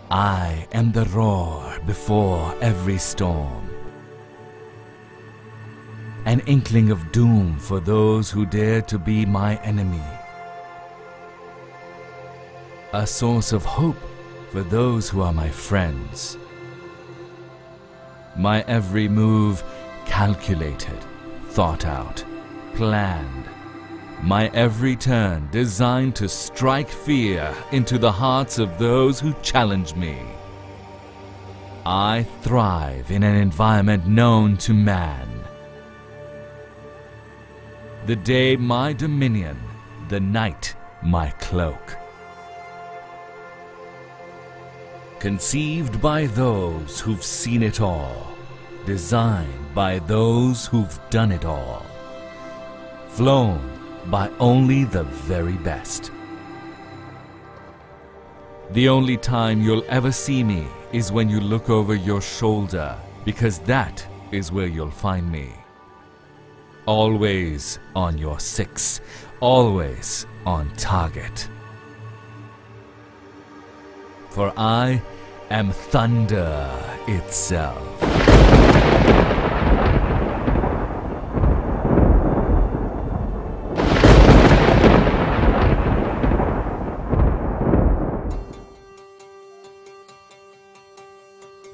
I am the roar before every storm, an inkling of doom for those who dare to be my enemy, a source of hope for those who are my friends. My every move calculated, thought out, planned. My every turn designed to strike fear into the hearts of those who challenge me. I thrive in an environment known to man. The day my dominion, the night my cloak. Conceived by those who've seen it all, designed by those who've done it all, flown by only the very best. The only time you'll ever see me is when you look over your shoulder, because that is where you'll find me. Always on your six, always on target. For I am thunder itself.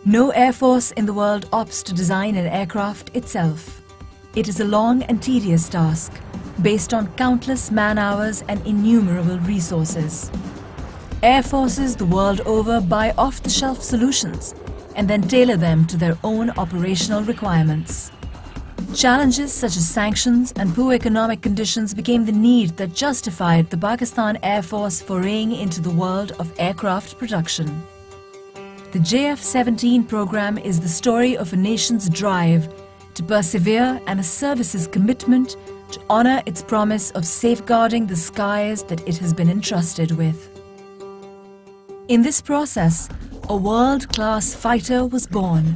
No air force in the world opts to design an aircraft itself. It is a long and tedious task, based on countless man-hours and innumerable resources. Air forces the world over buy off-the-shelf solutions and then tailor them to their own operational requirements. Challenges such as sanctions and poor economic conditions became the need that justified the Pakistan Air Force foraying into the world of aircraft production. The JF-17 program is the story of a nation's drive to persevere and a service's commitment to honor its promise of safeguarding the skies that it has been entrusted with. In this process, a world-class fighter was born,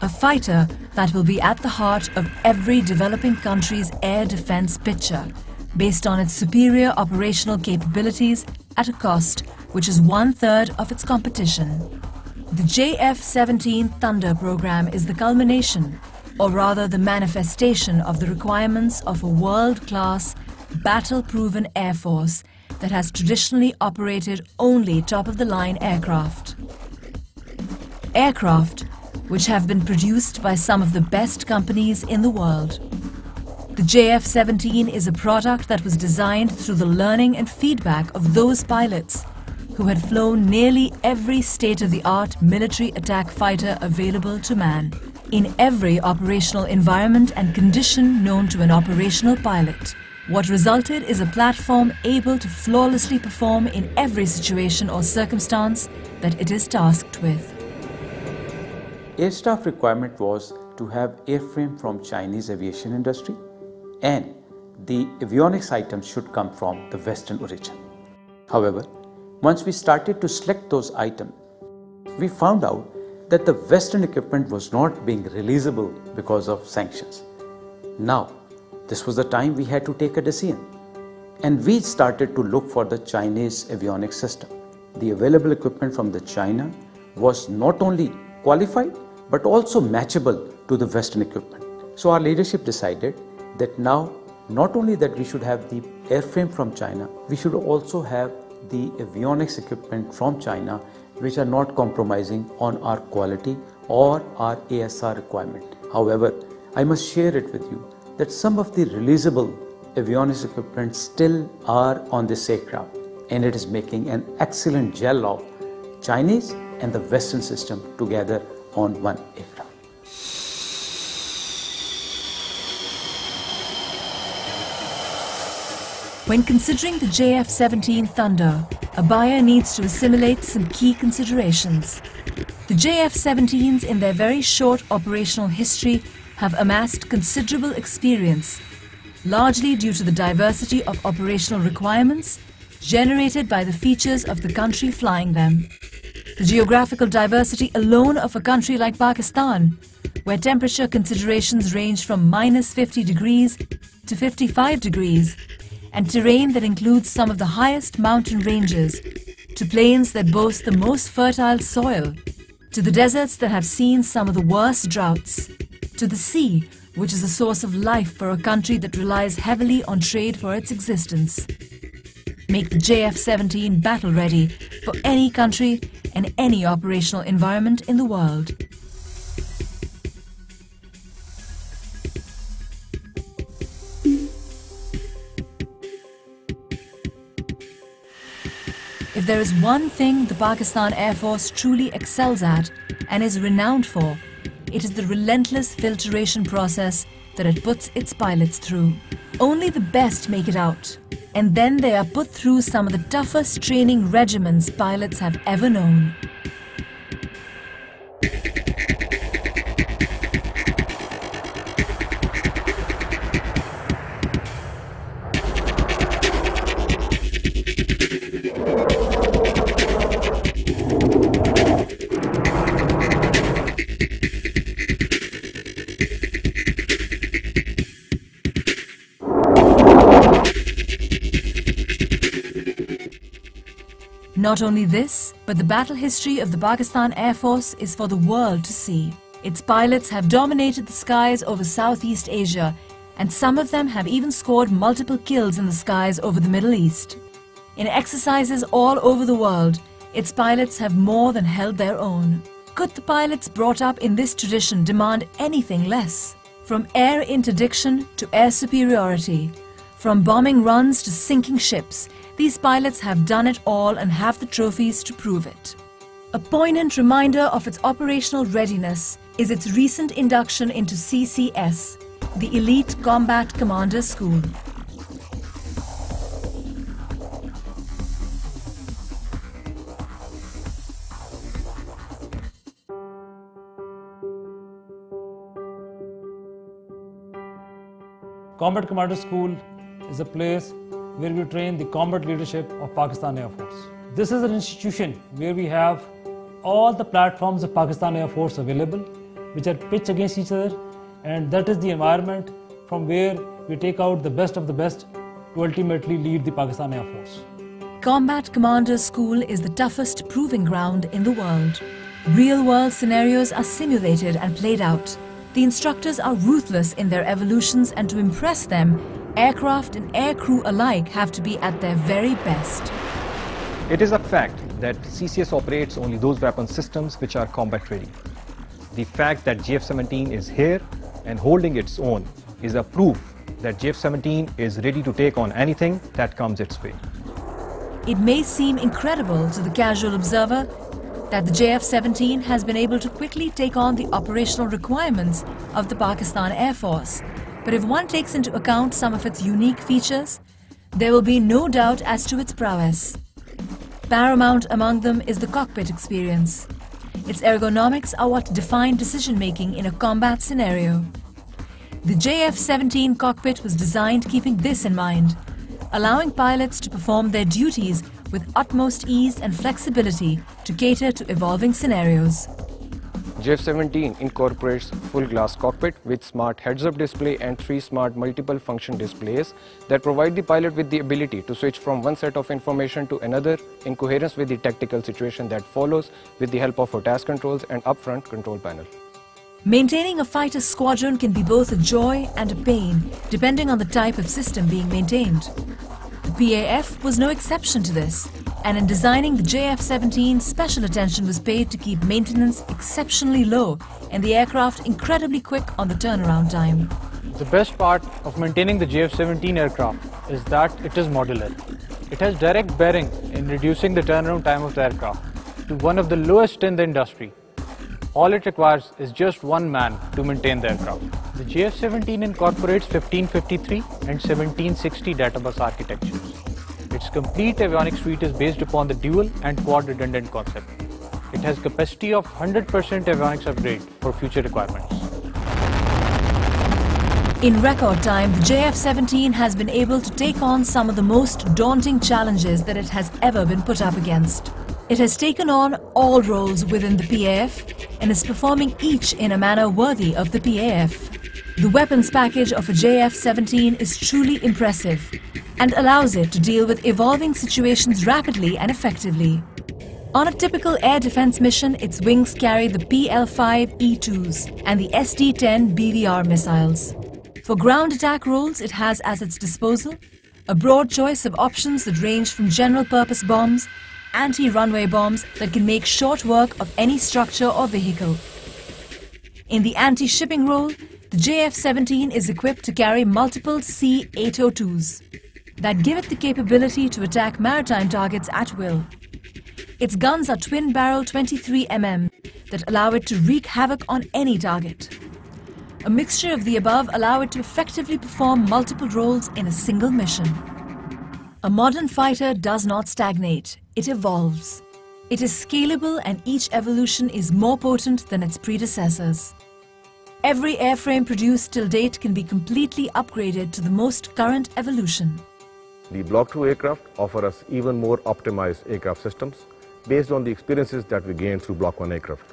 a fighter that will be at the heart of every developing country's air defense picture, based on its superior operational capabilities at a cost which is 1/3 of its competition. The JF-17 Thunder program is the culmination, or rather the manifestation of the requirements of a world-class, battle-proven air force that has traditionally operated only top-of-the-line aircraft. Aircraft which have been produced by some of the best companies in the world. The JF-17 is a product that was designed through the learning and feedback of those pilots who had flown nearly every state-of-the-art military attack fighter available to man, in every operational environment and condition known to an operational pilot. What resulted is a platform able to flawlessly perform in every situation or circumstance that it is tasked with. Air staff requirement was to have airframe from Chinese aviation industry, and the avionics items should come from the Western origin. However, once we started to select those items, we found out that the Western equipment was not being releasable because of sanctions. Now, this was the time we had to take a decision, and we started to look for the Chinese avionics system. The available equipment from the China was not only qualified but also matchable to the Western equipment. So our leadership decided that now not only that we should have the airframe from China, we should also have the avionics equipment from China, which are not compromising on our quality or our ASR requirement. However, I must share it with you that some of the releasable avionics equipment still are on this aircraft, and it is making an excellent gel of Chinese and the Western system together on one aircraft. When considering the JF-17 Thunder, a buyer needs to assimilate some key considerations. The JF-17s in their very short operational history have amassed considerable experience, largely due to the diversity of operational requirements generated by the features of the country flying them. The geographical diversity alone of a country like Pakistan, where temperature considerations range from -50 degrees to 55 degrees, and terrain that includes some of the highest mountain ranges, to plains that boast the most fertile soil, to the deserts that have seen some of the worst droughts, to the sea, which is a source of life for a country that relies heavily on trade for its existence. Make the JF-17 battle-ready for any country and any operational environment in the world. If there is one thing the Pakistan Air Force truly excels at and is renowned for, it is the relentless filtration process that it puts its pilots through. Only the best make it out, and then they are put through some of the toughest training regimens pilots have ever known. Not only this, but the battle history of the Pakistan Air Force is for the world to see. Its pilots have dominated the skies over Southeast Asia, and some of them have even scored multiple kills in the skies over the Middle East. In exercises all over the world, its pilots have more than held their own. Could the pilots brought up in this tradition demand anything less? From air interdiction to air superiority, from bombing runs to sinking ships, these pilots have done it all and have the trophies to prove it. A poignant reminder of its operational readiness is its recent induction into CCS, the Elite Combat Commander School. Combat Commander School is a place where we train the combat leadership of Pakistan Air Force. This is an institution where we have all the platforms of Pakistan Air Force available, which are pitched against each other, and that is the environment from where we take out the best of the best to ultimately lead the Pakistan Air Force. Combat Commander School is the toughest proving ground in the world. Real-world scenarios are simulated and played out. The instructors are ruthless in their evolutions, and to impress them, aircraft and aircrew alike have to be at their very best. It is a fact that CCS operates only those weapon systems which are combat ready. The fact that JF-17 is here and holding its own is a proof that JF-17 is ready to take on anything that comes its way. It may seem incredible to the casual observer that the JF-17 has been able to quickly take on the operational requirements of the Pakistan Air Force. But if one takes into account some of its unique features, there will be no doubt as to its prowess. Paramount among them is the cockpit experience. Its ergonomics are what define decision-making in a combat scenario. The JF-17 cockpit was designed keeping this in mind, allowing pilots to perform their duties with utmost ease and flexibility to cater to evolving scenarios. JF-17 incorporates full glass cockpit with smart heads-up display and 3 smart multiple function displays that provide the pilot with the ability to switch from one set of information to another in coherence with the tactical situation that follows with the help of task controls and upfront control panel. Maintaining a fighter squadron can be both a joy and a pain, depending on the type of system being maintained. The PAF was no exception to this, and in designing the JF-17, special attention was paid to keep maintenance exceptionally low and the aircraft incredibly quick on the turnaround time. The best part of maintaining the JF-17 aircraft is that it is modular. It has direct bearing in reducing the turnaround time of the aircraft to one of the lowest in the industry. All it requires is just one man to maintain the aircraft. The JF-17 incorporates 1553 and 1760 data bus architectures. Its complete avionics suite is based upon the dual and quad redundant concept. It has capacity of 100% avionics upgrade for future requirements. In record time, the JF-17 has been able to take on some of the most daunting challenges that it has ever been put up against. It has taken on all roles within the PAF and is performing each in a manner worthy of the PAF. The weapons package of a JF-17 is truly impressive, and allows it to deal with evolving situations rapidly and effectively. On a typical air defense mission, its wings carry the PL-5E2s and the SD-10 BVR missiles. For ground attack roles, it has at its disposal a broad choice of options that range from general-purpose bombs, anti-runway bombs that can make short work of any structure or vehicle. In the anti-shipping role, the JF-17 is equipped to carry multiple C-802s that give it the capability to attack maritime targets at will. Its guns are twin-barrel 23mm that allow it to wreak havoc on any target. A mixture of the above allow it to effectively perform multiple roles in a single mission. A modern fighter does not stagnate, it evolves. It is scalable and each evolution is more potent than its predecessors. Every airframe produced till date can be completely upgraded to the most current evolution. The Block 2 aircraft offer us even more optimized aircraft systems based on the experiences that we gained through Block 1 aircraft.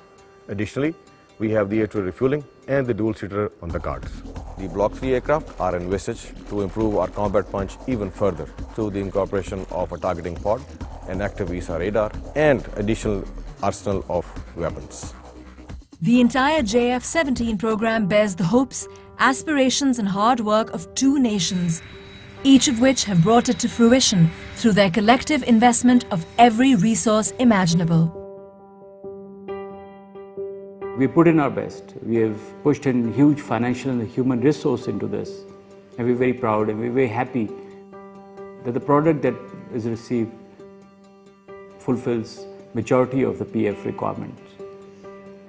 Additionally, we have the air-to-air refueling and the dual-seater on the cards. The Block 3 aircraft are envisaged to improve our combat punch even further through the incorporation of a targeting pod, an active VSAR radar, and additional arsenal of weapons. The entire JF-17 program bears the hopes, aspirations and hard work of two nations, each of which have brought it to fruition through their collective investment of every resource imaginable. We put in our best. We have pushed in huge financial and human resource into this. And we're very proud and we're very happy that the product that is received fulfills majority of the PF requirements.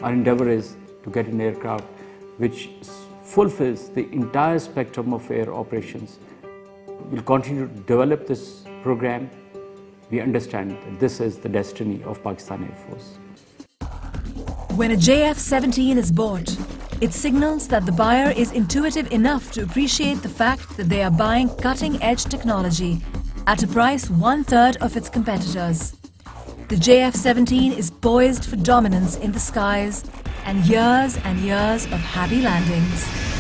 Our endeavor is to get an aircraft which fulfills the entire spectrum of air operations. We'll continue to develop this program. We understand that this is the destiny of Pakistan Air Force. When a JF-17 is bought, it signals that the buyer is intuitive enough to appreciate the fact that they are buying cutting-edge technology at a price 1/3 of its competitors. The JF-17 is poised for dominance in the skies and years of happy landings.